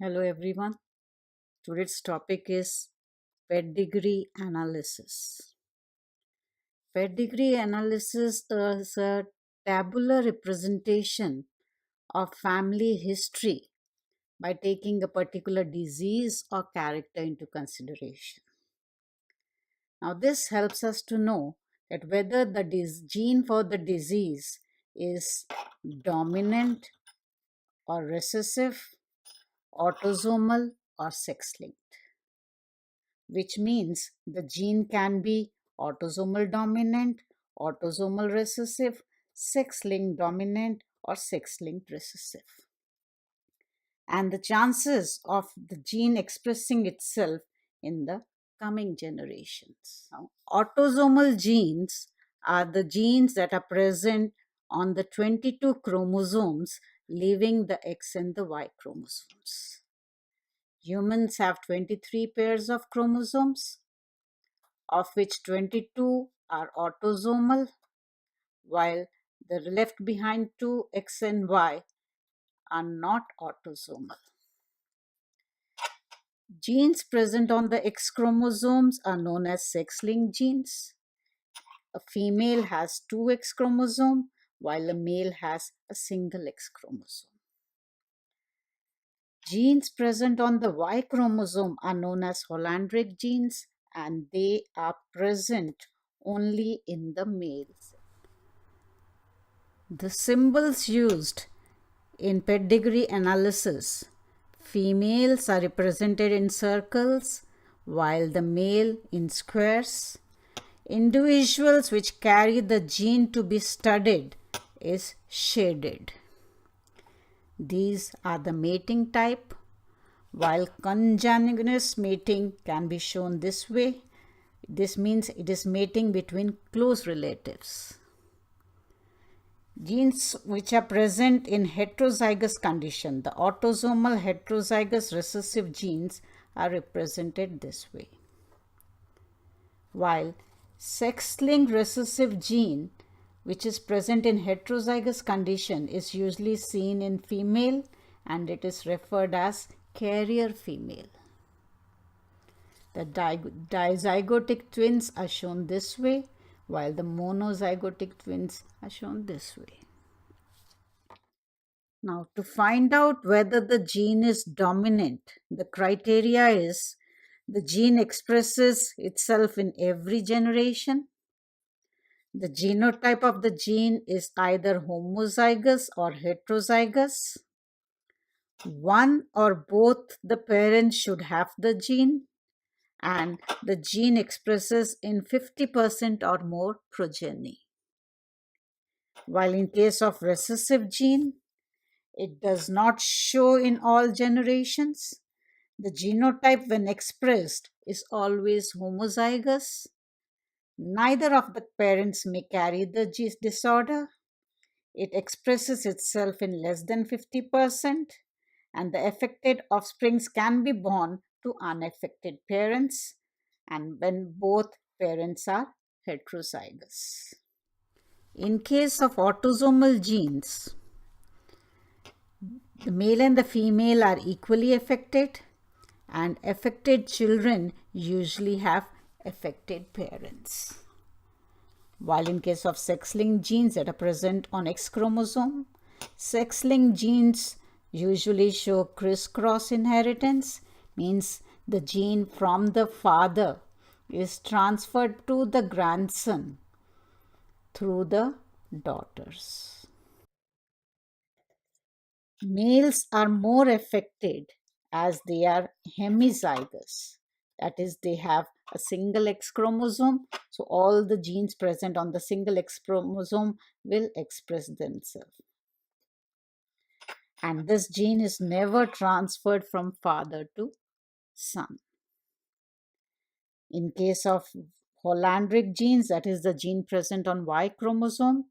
Hello everyone. Today's topic is pedigree analysis. Pedigree analysis is a tabular representation of family history by taking a particular disease or character into consideration. Now, this helps us to know that whether the gene for the disease is dominant or recessive, autosomal, or sex linked, which means the gene can be autosomal dominant, autosomal recessive, sex linked dominant, or sex linked recessive. And the chances of the gene expressing itself in the coming generations. Now, autosomal genes are the genes that are present on the 22 chromosomes, leaving the X and the Y chromosomes. Humans have 23 pairs of chromosomes, of which 22 are autosomal, while the left behind two X and Y are not autosomal. Genes present on the X chromosomes are known as sex-linked genes. A female has two X chromosomes, while a male has a single X chromosome. Genes present on the Y chromosome are known as Hollandric genes, and they are present only in the males. The symbols used in pedigree analysis: females are represented in circles while the male in squares. Individuals which carry the gene to be studied is shaded. These are the mating type, while consanguineous mating can be shown this way. This means it is mating between close relatives. Genes which are present in heterozygous condition, the autosomal heterozygous recessive genes, are represented this way. While sex-linked recessive gene which is present in heterozygous condition is usually seen in female, and it is referred as carrier female. The dizygotic twins are shown this way, while the monozygotic twins are shown this way. Now, to find out whether the gene is dominant, the criteria is the gene expresses itself in every generation. The genotype of the gene is either homozygous or heterozygous. One or both the parents should have the gene, and the gene expresses in 50% or more progeny. While in case of recessive gene, it does not show in all generations. The genotype when expressed is always homozygous. Neither of the parents may carry the disorder. It expresses itself in less than 50%, and the affected offsprings can be born to unaffected parents, and when both parents are heterozygous. In case of autosomal genes, the male and the female are equally affected, and affected children usually have affected parents. While in case of sex-linked genes that are present on X chromosome, sex-linked genes usually show crisscross inheritance, means the gene from the father is transferred to the grandson through the daughters. Males are more affected as they are hemizygous. That is, they have a single X chromosome. So all the genes present on the single X chromosome will express themselves. And this gene is never transferred from father to son. In case of Hollandric genes, that is the gene present on Y chromosome,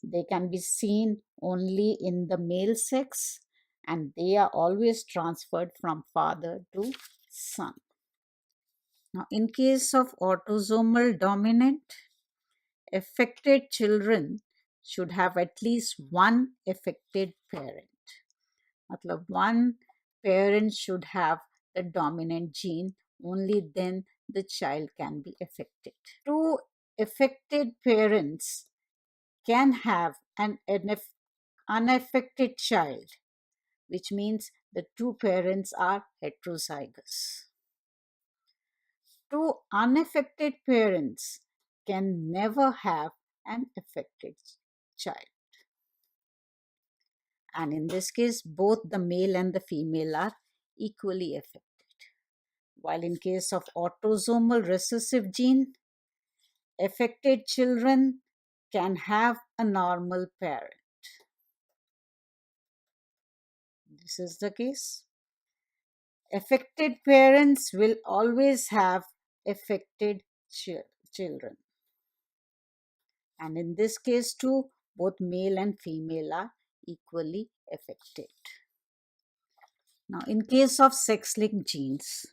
they can be seen only in the male sex, and they are always transferred from father to son. Now, in case of autosomal dominant, affected children should have at least one affected parent. मतलब one parents should have the dominant gene. Only then the child can be affected. Two affected parents can have an unaffected child, which means the two parents are heterozygous. Two unaffected parents can never have an affected child. And in this case, both the male and the female are equally affected. While in case of autosomal recessive gene, affected children can have a normal parent. This is the case. Affected parents will always have affected children. And in this case too, both male and female are equally affected. Now, in case of sex-linked genes,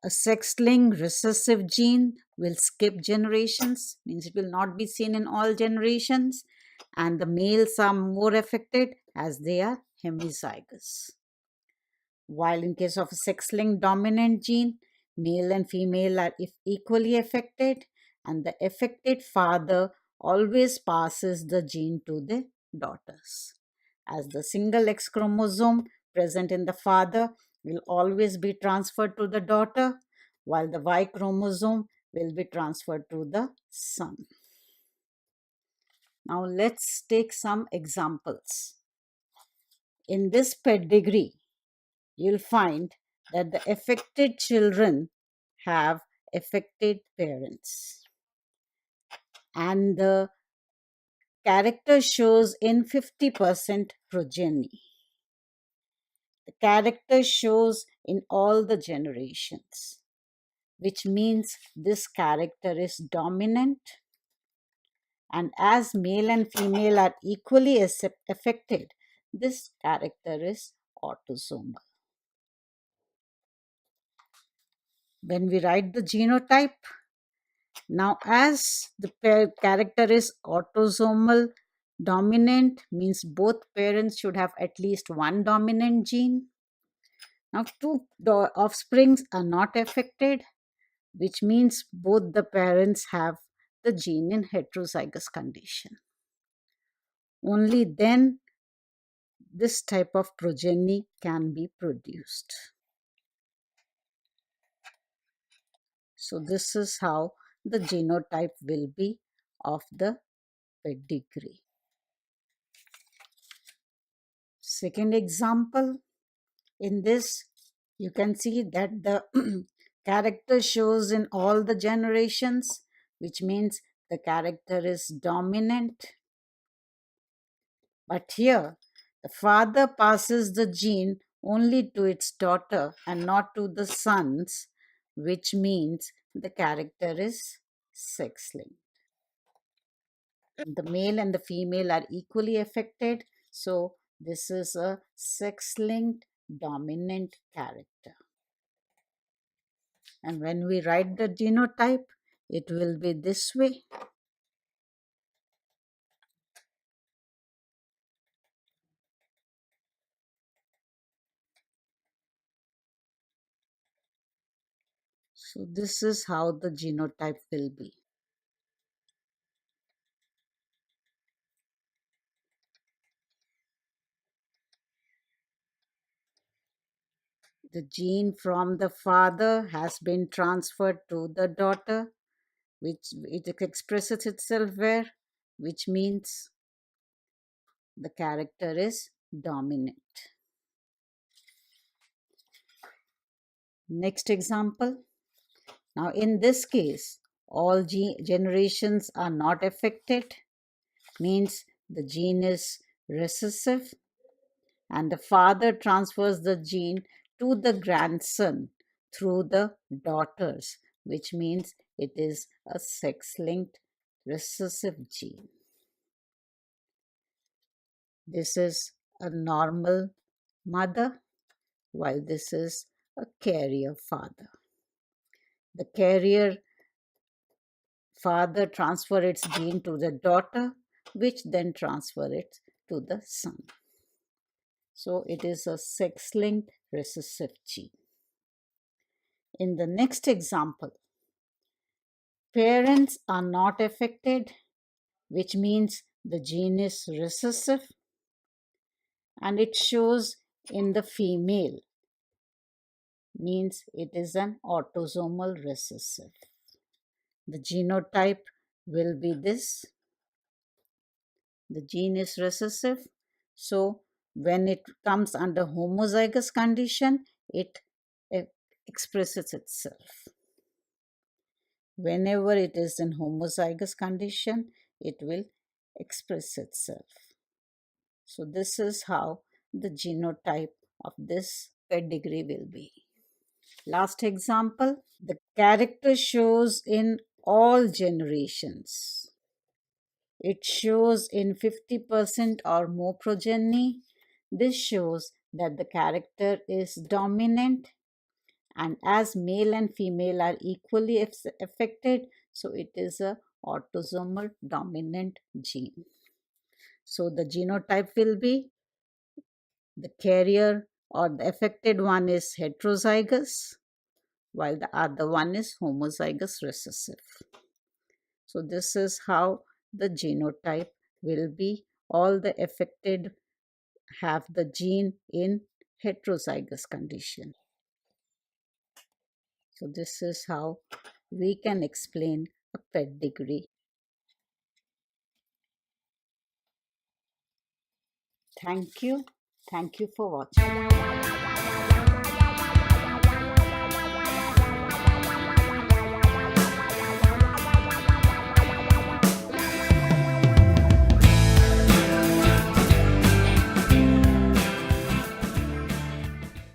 a sex-linked recessive gene will skip generations, means it will not be seen in all generations, and the males are more affected as they are hemizygous. While in case of a sex-linked dominant gene, male and female are equally affected, and the affected father always passes the gene to the daughters. As the single X chromosome present in the father will always be transferred to the daughter, while the Y chromosome will be transferred to the son. Now let's take some examples. In this pedigree, you'll find that the affected children have affected parents. And the character shows in 50% progeny. The character shows in all the generations, which means this character is dominant. And as male and female are equally affected, this character is autosomal. When we write the genotype, now as the character is autosomal dominant, means both parents should have at least one dominant gene. Now two offsprings are not affected, which means both the parents have the gene in heterozygous condition. Only then this type of progeny can be produced. So this is how the genotype will be of the pedigree. Second example, in this you can see that the character shows in all the generations, which means the character is dominant. But here the father passes the gene only to its daughter and not to the sons, which means the character is sex-linked. The male and the female are equally affected, so this is a sex-linked dominant character. And when we write the genotype, it will be this way. So this is how the genotype will be. The gene from the father has been transferred to the daughter, which it expresses itself where, which means the character is dominant. Next example. Now in this case, all generations are not affected, means the gene is recessive, and the father transfers the gene to the grandson through the daughters, which means it is a sex-linked recessive gene. This is a normal mother, while this is a carrier father. The carrier father transfer its gene to the daughter, which then transfer it to the son. So it is a sex-linked recessive gene. In the next example, parents are not affected, which means the gene is recessive, and it shows in the female, means it is an autosomal recessive. The genotype will be this. The gene is recessive. So when it comes under homozygous condition, it expresses itself. Whenever it is in homozygous condition, it will express itself. So this is how the genotype of this pedigree will be. Last example, the character shows in all generations. It shows in 50% or more progeny. This shows that the character is dominant, and as male and female are equally affected, so it is a autosomal dominant gene. So the genotype will be the carrier or the affected one is heterozygous, while the other one is homozygous recessive. So this is how the genotype will be. All the affected have the gene in heterozygous condition. So this is how we can explain a pedigree. Thank you. Thank you for watching.